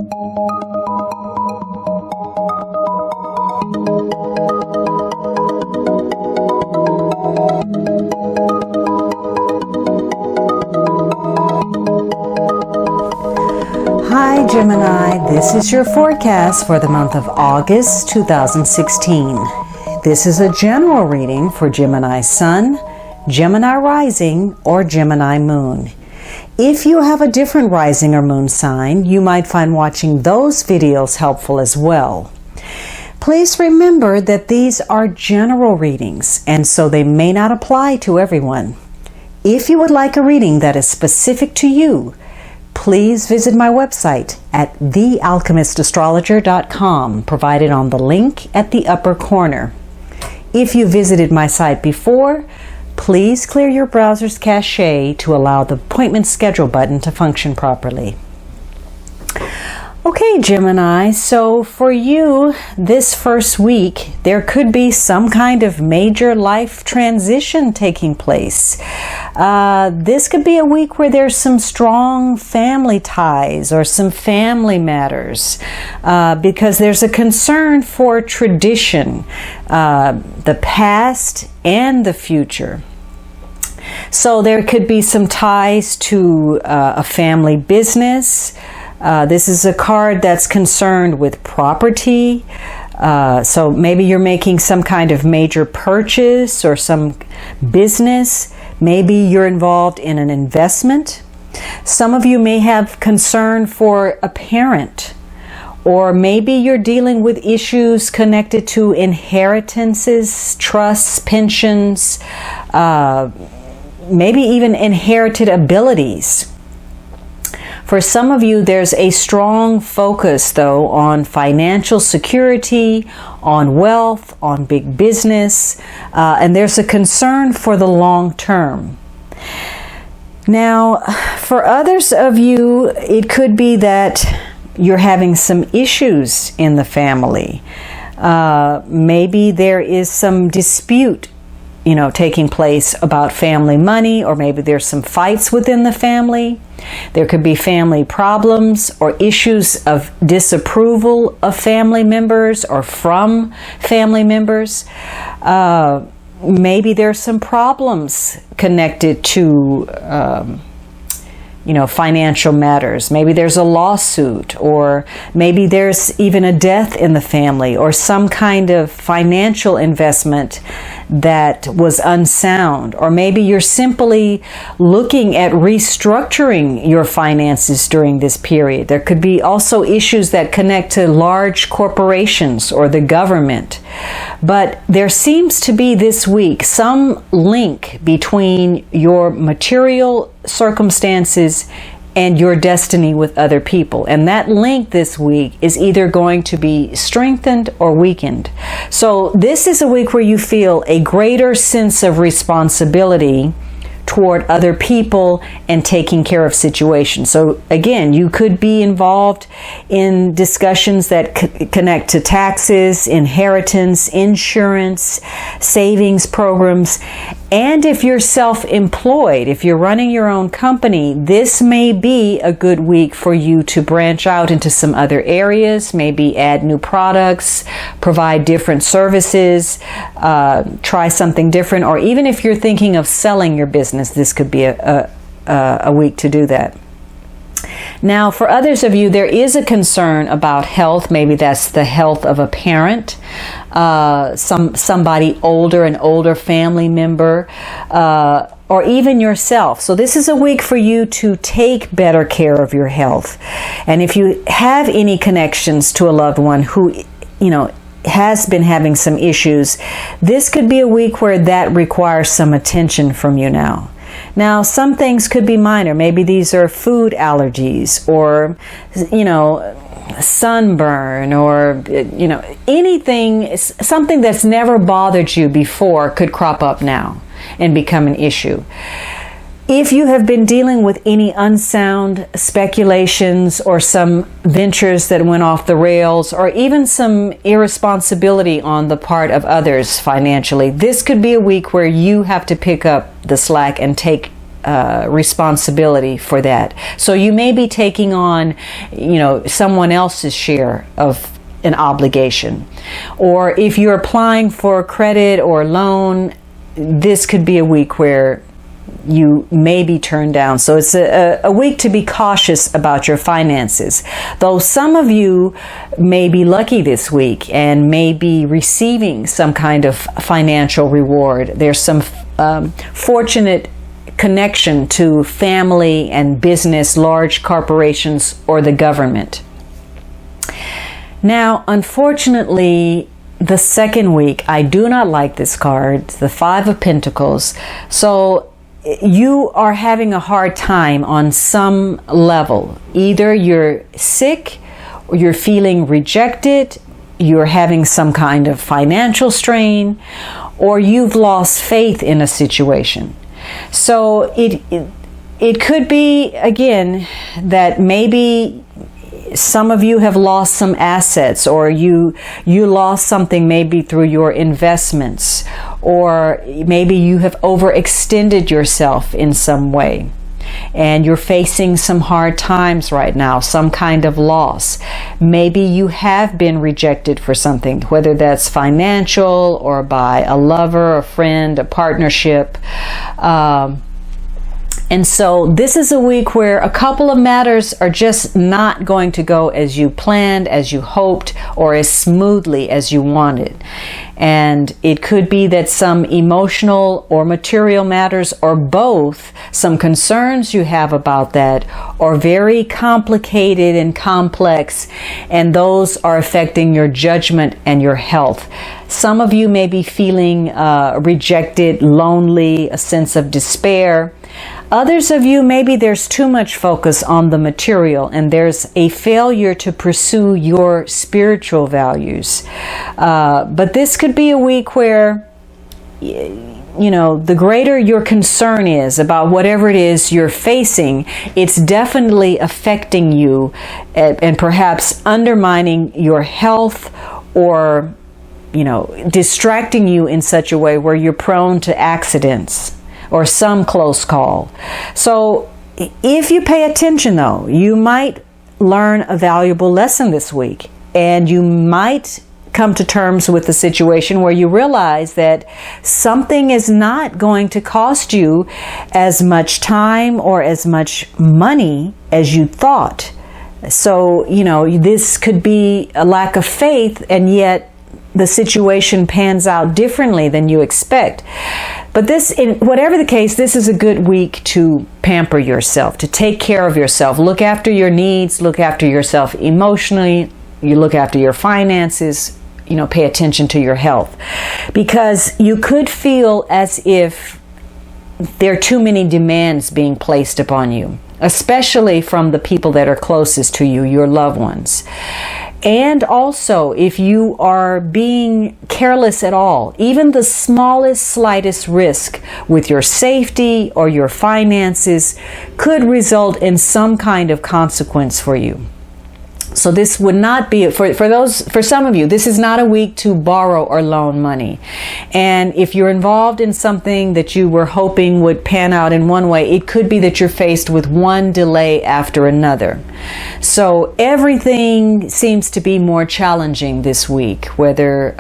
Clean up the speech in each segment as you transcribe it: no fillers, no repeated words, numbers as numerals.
Hi Gemini, this is your forecast for the month of August 2016. This is a general reading for Gemini Sun, Gemini Rising, or Gemini Moon. If you have a different rising or moon sign, you might find watching those videos helpful as well. Please remember that these are general readings, and so they may not apply to everyone. If you would like a reading that is specific to you, please visit my website at thealchemistastrologer.com, provided on the link at the upper corner. If you visited my site before, please clear your browser's cache to allow the appointment schedule button to function properly. Okay, Gemini, so for you this first week, there could be some kind of major life transition taking place. This could be a week where there's some strong family ties or some family matters, because there's a concern for tradition, the past and the future. So there could be some ties to a family business. This is a card that's concerned with property. So maybe you're making some kind of major purchase or some business. Maybe you're involved in an investment. Some of you may have concern for a parent. Or maybe you're dealing with issues connected to inheritances, trusts, pensions, maybe even inherited abilities. For some of you, there's a strong focus, though, on financial security, on wealth, on big business, and there's a concern for the long term. Now, for others of you, it could be that you're having some issues in the family. Maybe there is some dispute taking place about family money, or maybe there's some fights within the family. There could be family problems or issues of disapproval of family members or from family members. Maybe there's some problems connected to financial matters. Maybe there's a lawsuit, or maybe there's even a death in the family, or some kind of financial investment that was unsound. Or maybe you're simply looking at restructuring your finances during this period. There could be also issues that connect to large corporations or the government. But there seems to be this week some link between your material circumstances and your destiny with other people. And that link this week is either going to be strengthened or weakened. So this is a week where you feel a greater sense of responsibility toward other people and taking care of situations. So again, you could be involved in discussions that connect to taxes, inheritance, insurance, savings programs. And if you're self-employed, if you're running your own company, this may be a good week for you to branch out into some other areas, maybe add new products, provide different services, try something different, or even if you're thinking of selling your business, this could be a week to do that. Now, for others of you, there is a concern about health. Maybe that's the health of a parent, somebody older, an older family member, or even yourself. So this is a week for you to take better care of your health. And if you have any connections to a loved one who, has been having some issues, this could be a week where that requires some attention from you now. Now, some things could be minor. Maybe these are food allergies, or, sunburn, or, anything, something that's never bothered you before could crop up now and become an issue. If you have been dealing with any unsound speculations or some ventures that went off the rails, or even some irresponsibility on the part of others financially, this could be a week where you have to pick up the slack and take responsibility for that. So you may be taking on, someone else's share of an obligation. Or if you're applying for credit or loan, this could be a week where you may be turned down. So it's a week to be cautious about your finances. Though some of you may be lucky this week and may be receiving some kind of financial reward. There's some fortunate connection to family and business, large corporations, or the government. Now, unfortunately, the second week, I do not like this card, the Five of Pentacles. So you are having a hard time on some level. Either you're sick, or you're feeling rejected, you're having some kind of financial strain, or you've lost faith in a situation. So it could be, again, that maybe some of you have lost some assets, or you lost something maybe through your investments, or maybe you have overextended yourself in some way and you're facing some hard times right now, some kind of loss. Maybe you have been rejected for something, whether that's financial or by a lover, a friend, a partnership. And so this is a week where a couple of matters are just not going to go as you planned, as you hoped, or as smoothly as you wanted. And it could be that some emotional or material matters, or both, some concerns you have about that, are very complicated and complex, and those are affecting your judgment and your health. Some of you may be feeling rejected, lonely, a sense of despair. Others of you, maybe there's too much focus on the material and there's a failure to pursue your spiritual values. But this could be a week where, the greater your concern is about whatever it is you're facing, it's definitely affecting you and perhaps undermining your health, or, distracting you in such a way where you're prone to accidents or some close call. So if you pay attention, though, you might learn a valuable lesson this week, and you might come to terms with the situation where you realize that something is not going to cost you as much time or as much money as you thought. So, this could be a lack of faith, and yet the situation pans out differently than you expect. But whatever the case, this is a good week to pamper yourself, to take care of yourself, look after your needs, look after yourself emotionally, you look after your finances, pay attention to your health. Because you could feel as if there are too many demands being placed upon you, especially from the people that are closest to you, your loved ones. And also, if you are being careless at all, even the smallest, slightest risk with your safety or your finances could result in some kind of consequence for you. So this would not be, for some of you, this is not a week to borrow or loan money. And if you're involved in something that you were hoping would pan out in one way, it could be that you're faced with one delay after another. So everything seems to be more challenging this week, whether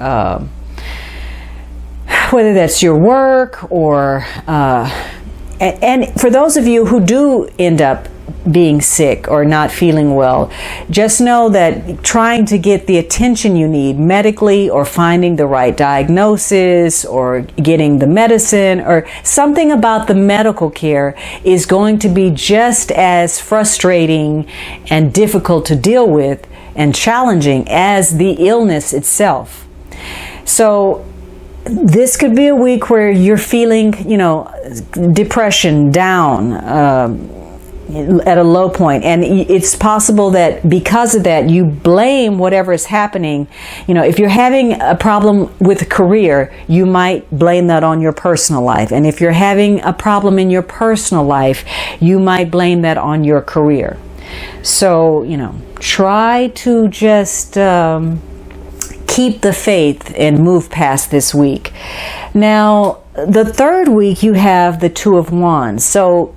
that's your work or, and for those of you who do end up being sick or not feeling well, just know that trying to get the attention you need medically, or finding the right diagnosis, or getting the medicine, or something about the medical care is going to be just as frustrating and difficult to deal with and challenging as the illness itself. So this could be a week where you're feeling, depression, down, at a low point, and it's possible that because of that you blame whatever is happening. If you're having a problem with a career, you might blame that on your personal life, and if you're having a problem in your personal life, you might blame that on your career. So try to just keep the faith and move past this week. Now, the third week you have the Two of Wands. So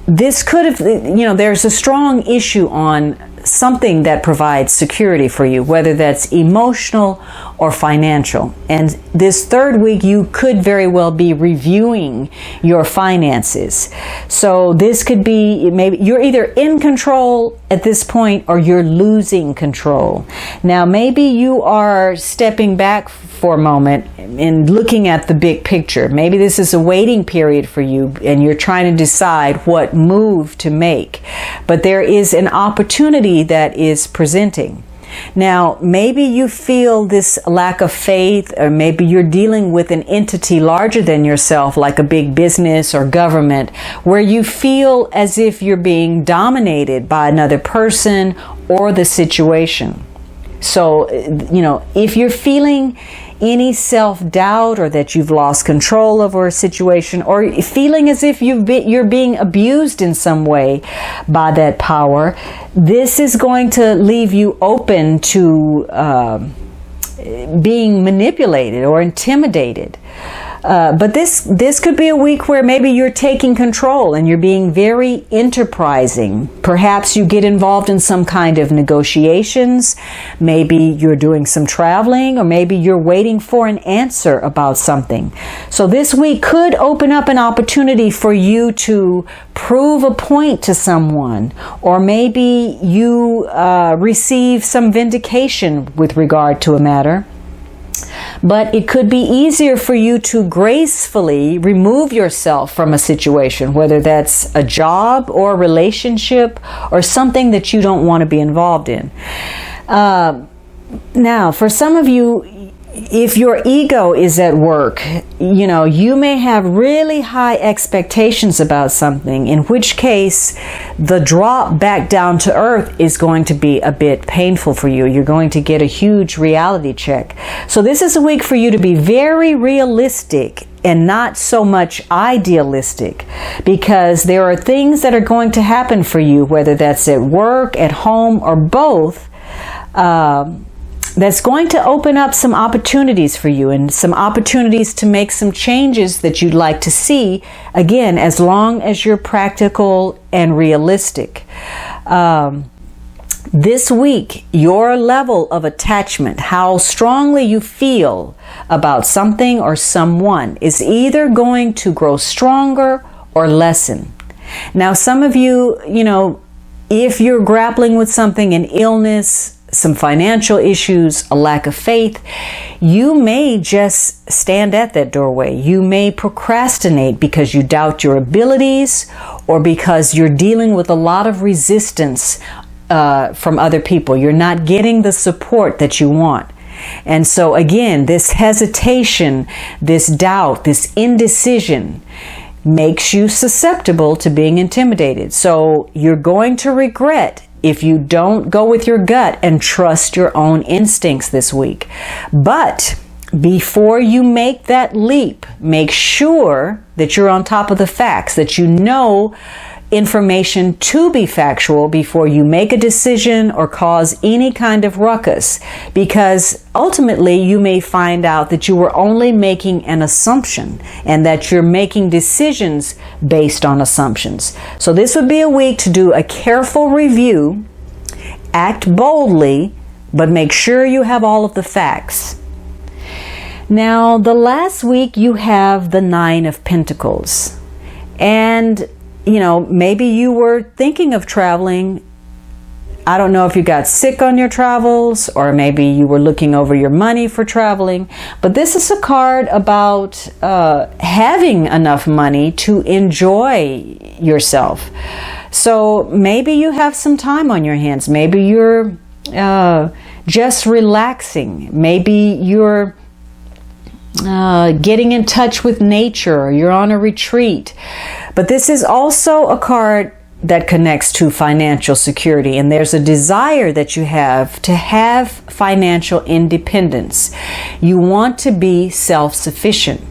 this could have, there's a strong issue on something that provides security for you, whether that's emotional or financial. And this third week, you could very well be reviewing your finances. So this could be, maybe you're either in control at this point or you're losing control. Now, maybe you are stepping back for a moment and looking at the big picture. Maybe this is a waiting period for you and you're trying to decide what move to make. But there is an opportunity that is presenting. Now, maybe you feel this lack of faith, or maybe you're dealing with an entity larger than yourself, like a big business or government, where you feel as if you're being dominated by another person or the situation. So, if you're feeling any self-doubt or that you've lost control over a situation or feeling as if you're being abused in some way by that power, this is going to leave you open to being manipulated or intimidated. But this could be a week where maybe you're taking control and you're being very enterprising. Perhaps you get involved in some kind of negotiations. Maybe you're doing some traveling, or maybe you're waiting for an answer about something. So this week could open up an opportunity for you to prove a point to someone, or maybe you receive some vindication with regard to a matter. But it could be easier for you to gracefully remove yourself from a situation, whether that's a job or a relationship or something that you don't want to be involved in. Now, for some of you, if your ego is at work, you may have really high expectations about something, in which case the drop back down to earth is going to be a bit painful for you. You're going to get a huge reality check. So this is a week for you to be very realistic and not so much idealistic, because there are things that are going to happen for you, whether that's at work, at home, or both, that's going to open up some opportunities for you and some opportunities to make some changes that you'd like to see, again, as long as you're practical and realistic. This week, your level of attachment, how strongly you feel about something or someone, is either going to grow stronger or lessen. Now, some of you, if you're grappling with something, an illness, some financial issues, a lack of faith, you may just stand at that doorway. You may procrastinate because you doubt your abilities, or because you're dealing with a lot of resistance from other people. You're not getting the support that you want. And so again, this hesitation, this doubt, this indecision makes you susceptible to being intimidated. So you're going to regret if you don't go with your gut and trust your own instincts this week. But before you make that leap, make sure that you're on top of the facts, that you know information to be factual before you make a decision or cause any kind of ruckus, because ultimately you may find out that you were only making an assumption and that you're making decisions based on assumptions. So this would be a week to do a careful review, act boldly, but make sure you have all of the facts. Now, the last week you have the Nine of Pentacles. And maybe you were thinking of traveling. I don't know if you got sick on your travels, or maybe you were looking over your money for traveling. But this is a card about having enough money to enjoy yourself. So maybe you have some time on your hands. Maybe you're just relaxing. Maybe you're getting in touch with nature, or you're on a retreat. But this is also a card that connects to financial security, and there's a desire that you have to have financial independence. You want to be self-sufficient.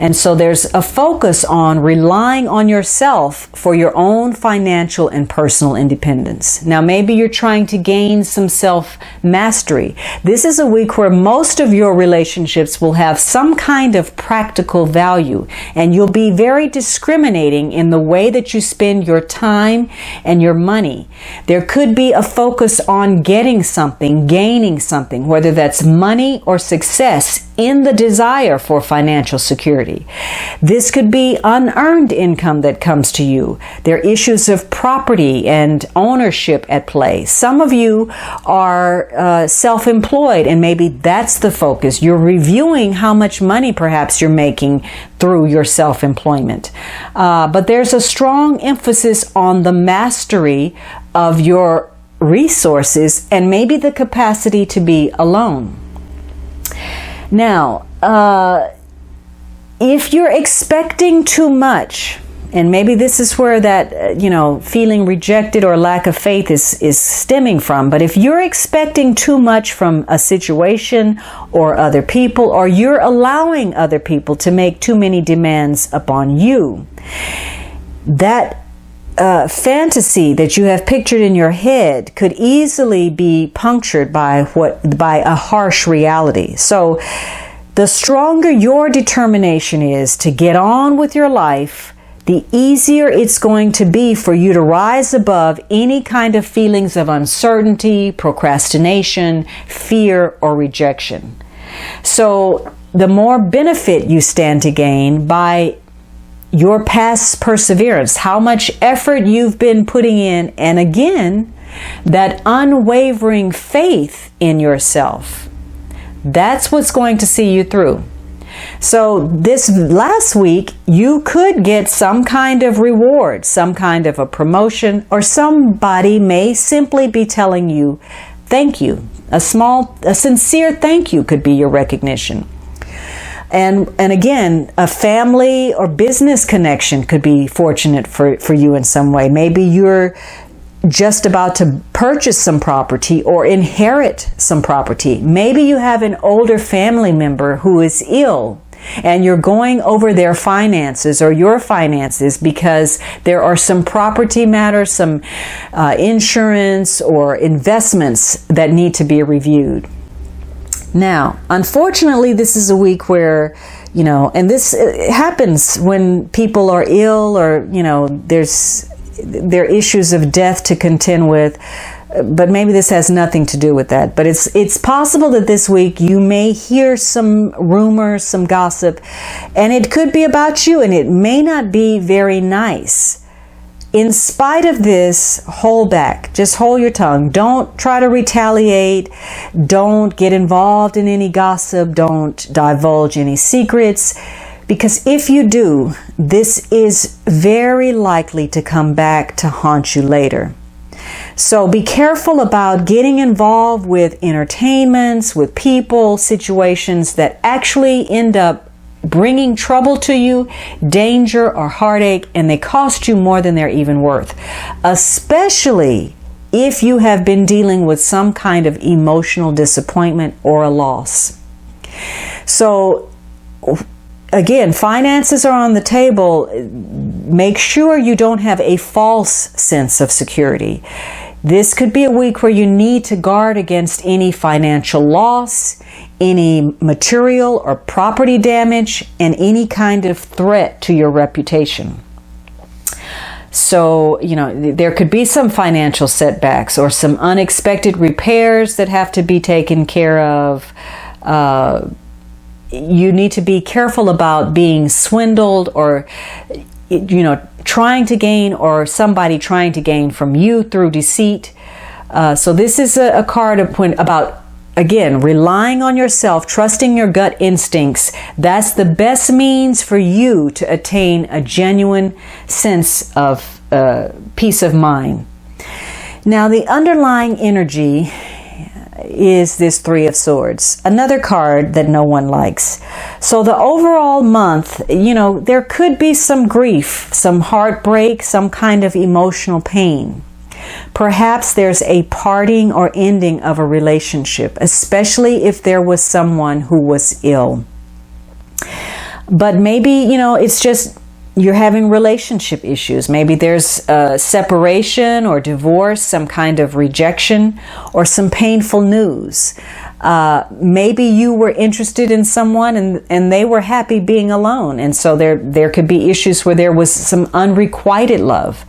And so there's a focus on relying on yourself for your own financial and personal independence. Now, maybe you're trying to gain some self-mastery. This is a week where most of your relationships will have some kind of practical value, and you'll be very discriminating in the way that you spend your time and your money. There could be a focus on getting something, gaining something, whether that's money or success in the desire for financial security. This could be unearned income that comes to you. There are issues of property and ownership at play. Some of you are self-employed, and maybe that's the focus. You're reviewing how much money perhaps you're making through your self-employment. But there's a strong emphasis on the mastery of your resources and maybe the capacity to be alone. Now, if you're expecting too much, and maybe this is where that, feeling rejected or lack of faith is stemming from, but if you're expecting too much from a situation or other people, or you're allowing other people to make too many demands upon you, that fantasy that you have pictured in your head could easily be punctured by a harsh reality. So the stronger your determination is to get on with your life, the easier it's going to be for you to rise above any kind of feelings of uncertainty, procrastination, fear, or rejection. So the more benefit you stand to gain by your past perseverance, how much effort you've been putting in, and again, that unwavering faith in yourself. That's what's going to see you through. So this last week, you could get some kind of reward, some kind of a promotion, or somebody may simply be telling you, thank you. A sincere thank you could be your recognition. And again, a family or business connection could be fortunate for you in some way. Maybe you're just about to purchase some property or inherit some property. Maybe you have an older family member who is ill, and you're going over their finances or your finances because there are some property matters, some insurance or investments that need to be reviewed. Now, unfortunately, this is a week where, and this happens when people are ill or, there are issues of death to contend with, but maybe this has nothing to do with that. But it's possible that this week you may hear some rumors, some gossip, and it could be about you, and it may not be very nice. In spite of this, hold back. Just hold your tongue. Don't try to retaliate. Don't get involved in any gossip. Don't divulge any secrets. Because if you do, this is very likely to come back to haunt you later. So be careful about getting involved with entertainments, with people, situations that actually end up bringing trouble to you, danger or heartache, and they cost you more than they're even worth. Especially if you have been dealing with some kind of emotional disappointment or a loss. So again, finances are on the table. Make sure you don't have a false sense of security. This could be a week where you need to guard against any financial loss, any material or property damage, and any kind of threat to your reputation. So, there could be some financial setbacks or some unexpected repairs that have to be taken care of. You need to be careful about being swindled or, trying to gain, or somebody trying to gain from you through deceit. So this is a card about, again, relying on yourself, trusting your gut instincts. That's the best means for you to attain a genuine sense of peace of mind. Now, the underlying energy is this Three of Swords, another card that no one likes. So the overall month, there could be some grief, some heartbreak, some kind of emotional pain. Perhaps there's a parting or ending of a relationship, especially if there was someone who was ill. But maybe, it's just you're having relationship issues. Maybe there's a separation or divorce, some kind of rejection, or some painful news. Maybe you were interested in someone and they were happy being alone. And so there could be issues where there was some unrequited love.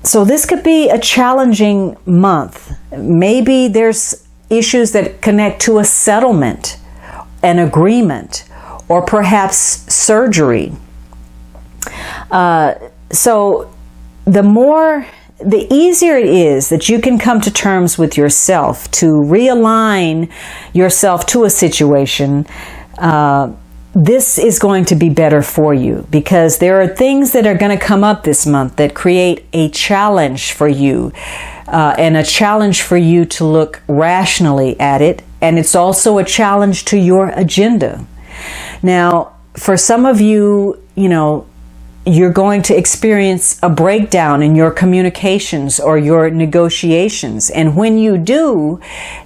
So this could be a challenging month. Maybe there's issues that connect to a settlement, an agreement, or perhaps surgery. So the easier it is that you can come to terms with yourself, to realign yourself to a situation, this is going to be better for you, because there are things that are going to come up this month that create a challenge for you, and a challenge for you to look rationally at it. And it's also a challenge to your agenda. Now, for some of you, you're going to experience a breakdown in your communications or your negotiations. And when you do,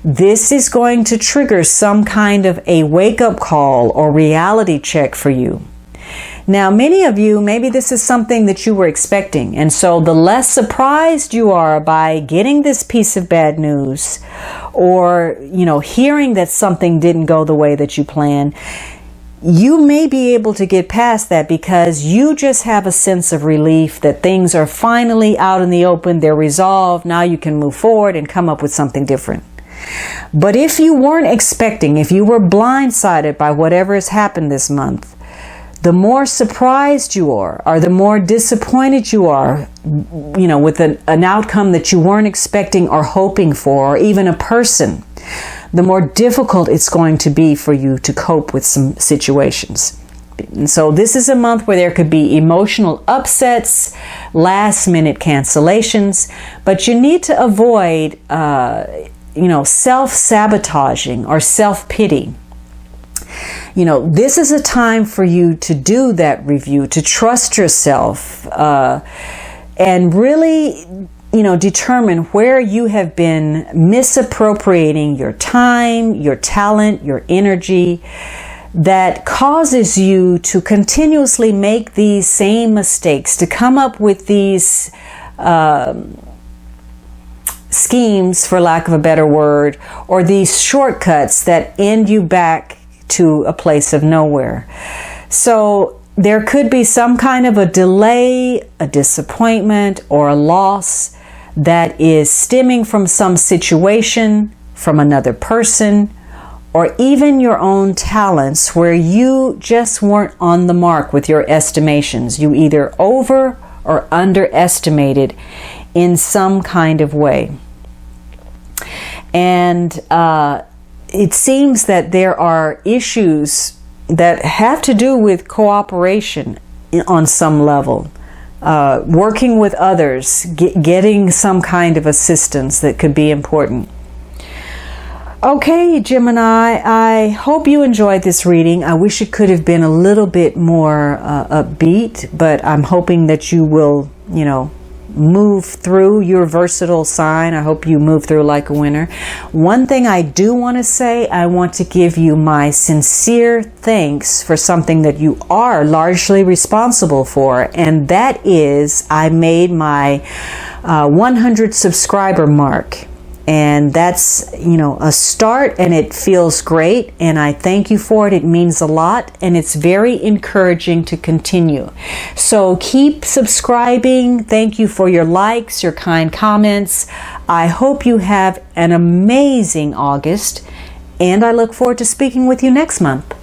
this is going to trigger some kind of a wake-up call or reality check for you. Now, many of you, maybe this is something that you were expecting. And so the less surprised you are by getting this piece of bad news, or, hearing that something didn't go the way that you planned, you may be able to get past that because you just have a sense of relief that things are finally out in the open, they're resolved, now you can move forward and come up with something different. But if you weren't expecting, if you were blindsided by whatever has happened this month, the more surprised you are, or the more disappointed you are, with an outcome that you weren't expecting or hoping for, or even a person, the more difficult it's going to be for you to cope with some situations. And so this is a month where there could be emotional upsets, last-minute cancellations, but you need to avoid, self-sabotaging or self-pity. This is a time for you to do that review, to trust yourself, and really determine where you have been misappropriating your time, your talent, your energy, that causes you to continuously make these same mistakes, to come up with these schemes, for lack of a better word, or these shortcuts that end you back to a place of nowhere. So there could be some kind of a delay, a disappointment, or a loss that is stemming from some situation, from another person, or even your own talents where you just weren't on the mark with your estimations. You either over or underestimated in some kind of way. And it seems that there are issues that have to do with cooperation on some level. Working with others, getting some kind of assistance that could be important. Okay, Gemini, I hope you enjoyed this reading. I wish it could have been a little bit more upbeat, but I'm hoping that you will, move through your versatile sign. I hope you move through like a winner. One thing I do want to say, I want to give you my sincere thanks for something that you are largely responsible for, and that is I made my 100 subscriber mark. And that's, a start, and it feels great, and I thank you for it. It means a lot, and it's very encouraging to continue. So keep subscribing. Thank you for your likes, your kind comments. I hope you have an amazing August, and I look forward to speaking with you next month.